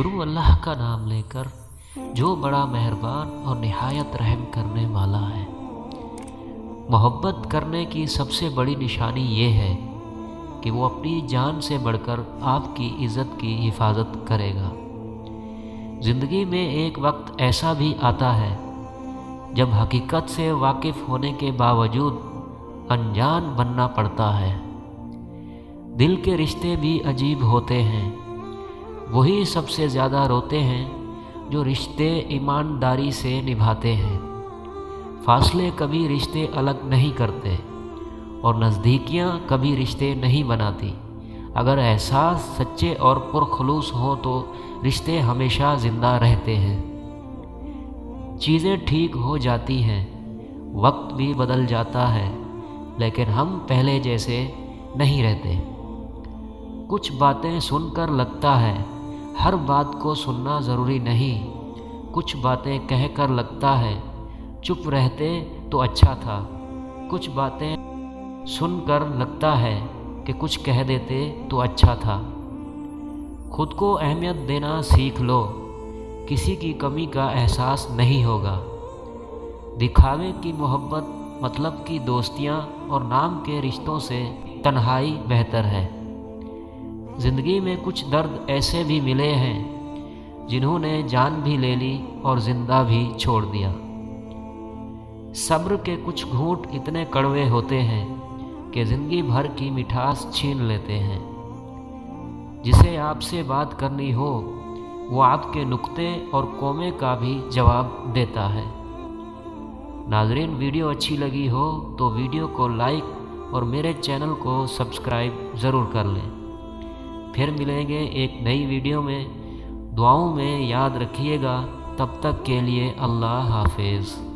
شروع اللہ کا نام لے کر جو بڑا مہربان اور نہایت رحم کرنے والا ہے۔ محبت کرنے کی سب سے بڑی نشانی یہ ہے کہ وہ اپنی جان سے بڑھ کر آپ کی عزت کی حفاظت کرے گا۔ زندگی میں ایک وقت ایسا بھی آتا ہے جب حقیقت سے واقف ہونے کے باوجود انجان بننا پڑتا ہے۔ دل کے رشتے بھی عجیب ہوتے ہیں، وہی سب سے زیادہ روتے ہیں جو رشتے ایمانداری سے نبھاتے ہیں۔ فاصلے کبھی رشتے الگ نہیں کرتے اور نزدیکیاں کبھی رشتے نہیں بناتی۔ اگر احساس سچے اور پرخلوص ہوں تو رشتے ہمیشہ زندہ رہتے ہیں۔ چیزیں ٹھیک ہو جاتی ہیں، وقت بھی بدل جاتا ہے، لیکن ہم پہلے جیسے نہیں رہتے۔ کچھ باتیں سن کر لگتا ہے ہر بات کو سننا ضروری نہیں، کچھ باتیں کہہ کر لگتا ہے چپ رہتے تو اچھا تھا، کچھ باتیں سن کر لگتا ہے کہ کچھ کہہ دیتے تو اچھا تھا۔ خود کو اہمیت دینا سیکھ لو، کسی کی کمی کا احساس نہیں ہوگا۔ دکھاوے کی محبت، مطلب کی دوستیاں اور نام کے رشتوں سے تنہائی بہتر ہے۔ زندگی میں کچھ درد ایسے بھی ملے ہیں جنہوں نے جان بھی لے لی اور زندہ بھی چھوڑ دیا۔ صبر کے کچھ گھونٹ اتنے کڑوے ہوتے ہیں کہ زندگی بھر کی مٹھاس چھین لیتے ہیں۔ جسے آپ سے بات کرنی ہو وہ آپ کے نکتے اور کومے کا بھی جواب دیتا ہے۔ ناظرین، ویڈیو اچھی لگی ہو تو ویڈیو کو لائک اور میرے چینل کو سبسکرائب ضرور کر لیں۔ پھر ملیں گے ایک نئی ویڈیو میں، دعاؤں میں یاد رکھیے گا۔ تب تک کے لیے اللہ حافظ۔